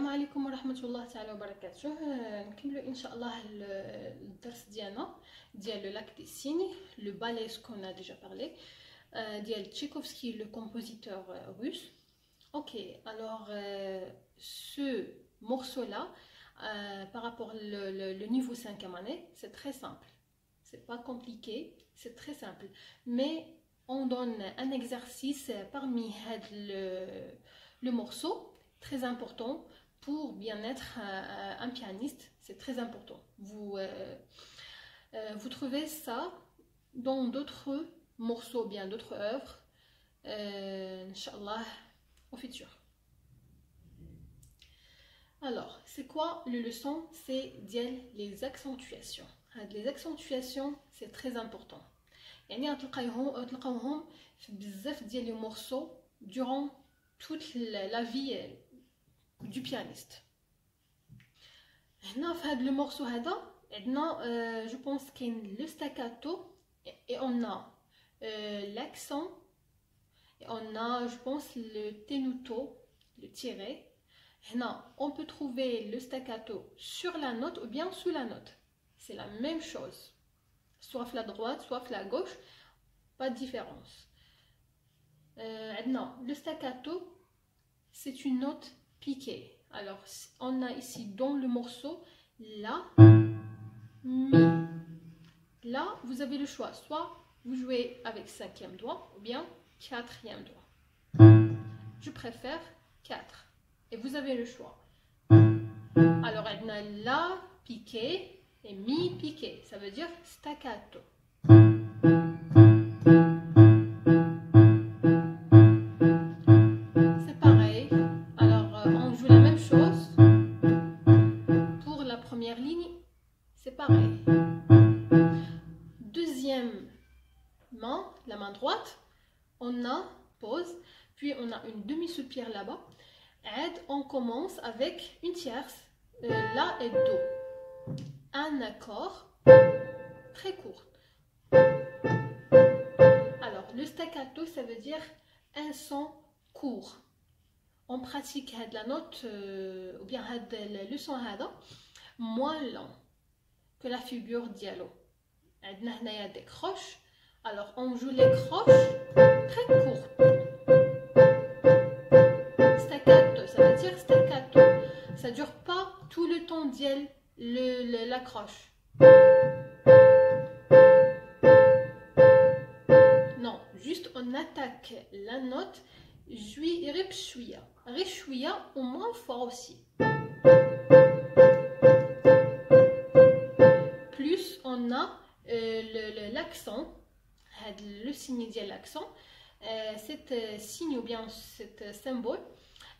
السلام عليكم ورحمة الله تعالى وبركاته. نكملوا ان شاء الله الدرس ديالنا ديال لو لاك دي سيني لو بالي qu'on a déjà parlé ديال Tchaïkovski, le compositeur russe. Ok, alors ce morceau là par rapport le niveau 5e année, c'est très simple, c'est pas compliqué, c'est très simple, mais on donne un exercice parmi le morceau, très important pour bien être un pianiste, c'est très important. Vous trouvez ça dans d'autres morceaux, bien d'autres œuvres, Inch'Allah, au futur. Alors, c'est quoi le leçon? C'est les accentuations. Les accentuations, c'est très important. يعني تلقاوهم في بزاف ديال لي مورسو durant toute la vie du pianiste. هنا في هذا لو مورسو هذا عندنا جو بونس كاين لو staccato et on a l'accent et on a je pense le tenuto, le tiré. Hna, on peut trouver le staccato sur la note ou bien sous la note. C'est la même chose. Soit la droite, soit la gauche, pas de différence. Non, le staccato, c'est une note piquée. Alors, on a ici dans le morceau La, Mi. Là, vous avez le choix. Soit vous jouez avec 5e doigt ou bien 4e doigt. Je préfère 4. Et vous avez le choix. Alors, on a La piqué et Mi piqué. Ça veut dire staccato. C'est pareil. Alors, on joue la même chose. Pour la première ligne, c'est pareil. Deuxième main, la main droite, on a pause, puis on a une demi-soupir là-bas. On commence avec une tierce, La et Do. Un accord très court. Alors, le staccato, ça veut dire un son court. On pratique la note, ou bien le son moins lent que la figure dialogue. On a des croches, alors on joue les croches très courtes. Staccato, ça veut dire staccato. Ça dure pas tout le temps la croche. Non, juste on attaque la note rechouia au moins fort aussi. Plus on a l'accent, le signe de l'accent, cet signe ou bien cet symbole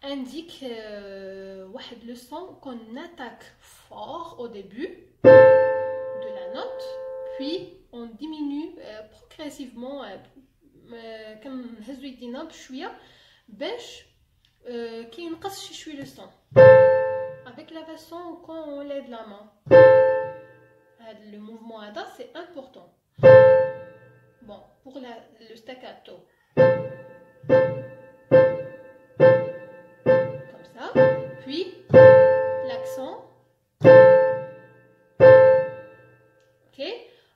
indique le son qu'on attaque fort au début de la note, puis on diminue progressivement كنهزو يدينا بشويه باش كينقص شويه le son avec la façon quand on lève la main. Le mouvement là c'est important. Bon, pour le staccato, comme ça, puis l'accent. Ok,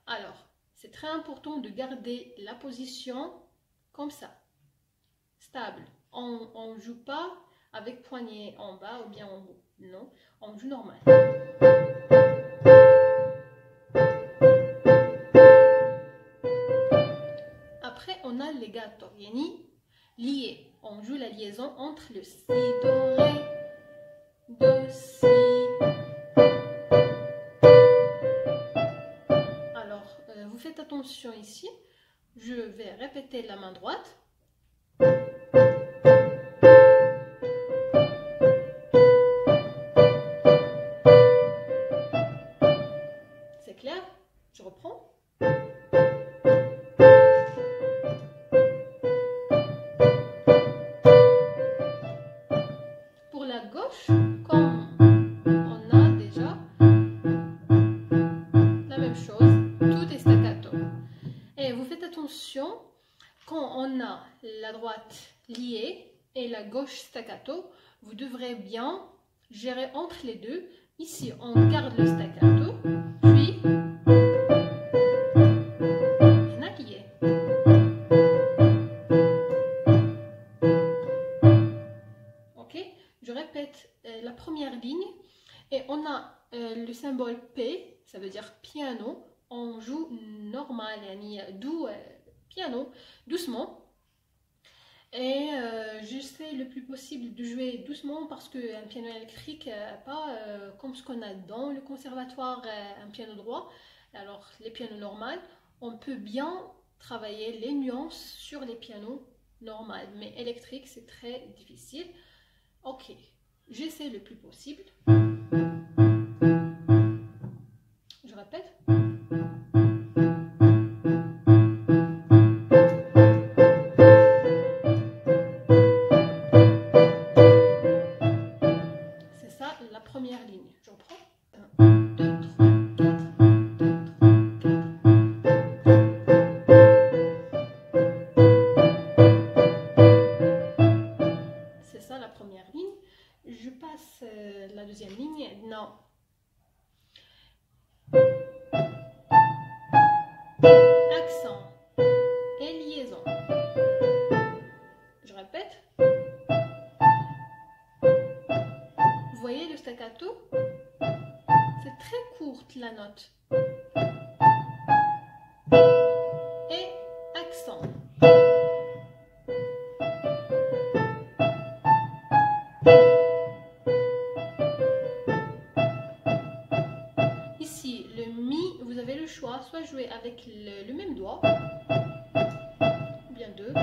alors c'est très important de garder la position comme ça, stable. On ne joue pas avec poignet en bas ou bien en haut, non, on joue normal. Après on a les legato, yani lié. On joue la liaison entre le si, do, ré, do, si. Alors vous faites attention ici, je vais répéter la main droite. C'est clair? Je reprends. Pour la gauche, comme on a déjà la même chose, tout est staccato. Et vous faites attention, quand on a la droite liée et la gauche staccato, vous devrez bien gérer entre les deux. Ici, on garde le staccato, puis on a lié. Ok, je répète la première ligne et on a le symbole P, ça veut dire piano. On joue normal, doux, piano, doucement. Et j'essaie le plus possible de jouer doucement parce qu'un piano électrique, pas comme ce qu'on a dans le conservatoire, un piano droit. Alors les pianos normaux, on peut bien travailler les nuances sur les pianos normaux, mais électriques c'est très difficile. Ok, j'essaie le plus possible. Je répète. La première ligne, j'en prends 1, 2, 3, 4, 1, 2, 3, 4. C'est ça la première ligne. Je passe la deuxième ligne. Non. Accent et liaison. Je répète. Vous voyez le staccato? C'est très courte la note. Et accent. Ici, le mi, vous avez le choix, soit jouer avec le même doigt, ou bien deux,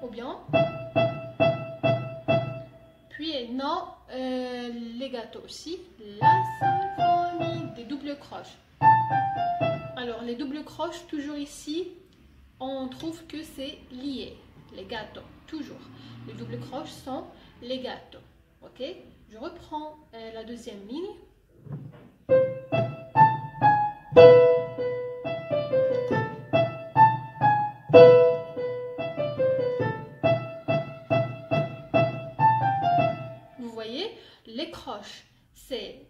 ou bien, puis non, les gâteaux aussi, la symphonie des doubles croches. Alors, les doubles croches, toujours ici, on trouve que c'est lié, les gâteaux, toujours. Les doubles croches sont les gâteaux, ok? Je reprends la deuxième ligne. Vous voyez, les croches, c'est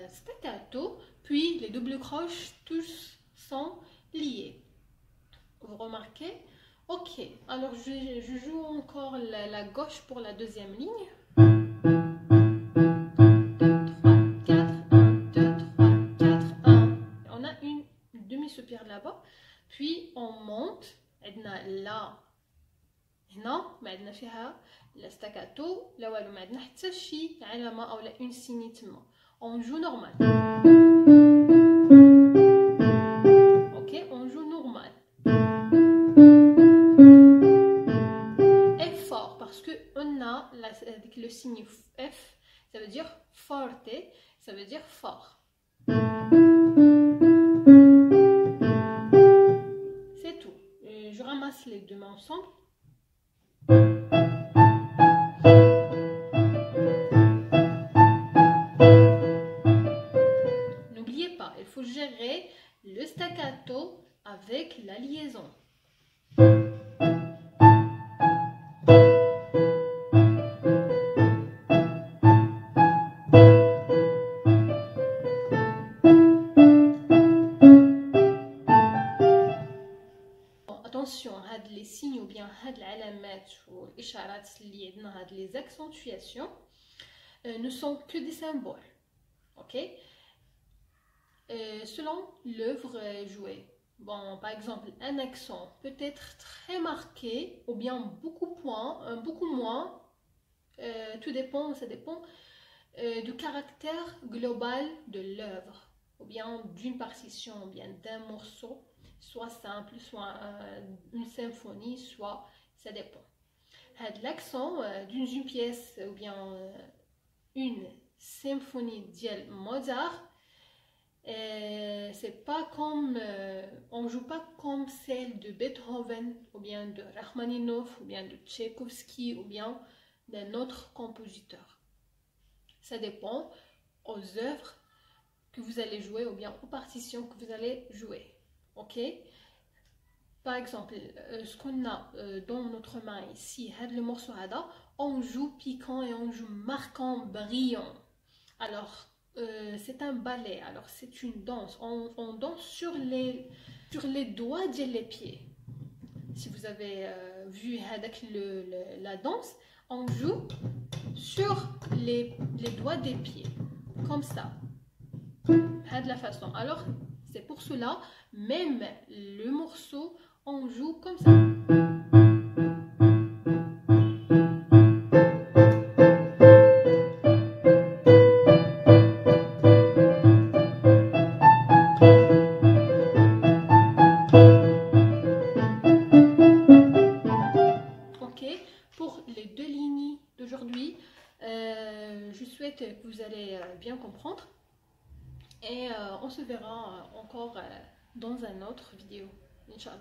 staccato, puis les doubles croches, tous sont liés. Vous remarquez? Ok, alors je joue encore la gauche pour la deuxième ligne. 2, 3, 4, 1, 2, 3, 4, 1. On a une demi-soupir là-bas, puis on monte. Là, هنا ما عندنا فيها لا staccato لا والو، ما عندنا حتى شي علامه او لا اون سيني تما. On joue normal. Ok, on joue normal. Et fort parce que on a le signe F, ça veut dire forte, ça veut dire fort. C'est tout. Je ramasse les deux mains ensemble. N'oubliez pas, il faut gérer le staccato avec la liaison. Attention, les signes ou bien les accentuations ne sont que des symboles. Ok? Selon l'œuvre jouée. Bon, par exemple, un accent peut être très marqué ou bien beaucoup moins. Tout dépend, ça dépend du caractère global de l'œuvre, ou bien d'une partition, ou bien d'un morceau, soit simple, soit une symphonie, soit ça dépend. L'accent d'une pièce ou bien une symphonie de Mozart, c'est pas comme on joue pas comme celle de Beethoven ou bien de Rachmaninov ou bien de Tchaïkovski ou bien d'un autre compositeur. Ça dépend aux œuvres que vous allez jouer ou bien aux partitions que vous allez jouer. Ok? Par exemple, ce qu'on a dans notre main ici, le morceau hada, on joue piquant et on joue marquant, brillant. Alors, c'est un ballet, alors c'est une danse. On danse sur les doigts des pieds. Si vous avez vu la danse, on joue sur les doigts des pieds, comme ça, de la façon. Alors, c'est pour cela, même le morceau, on joue comme ça. Ok, pour les deux lignes d'aujourd'hui, je souhaite que vous allez bien comprendre. Et on se verra encore dans une autre vidéo, Inch'Allah.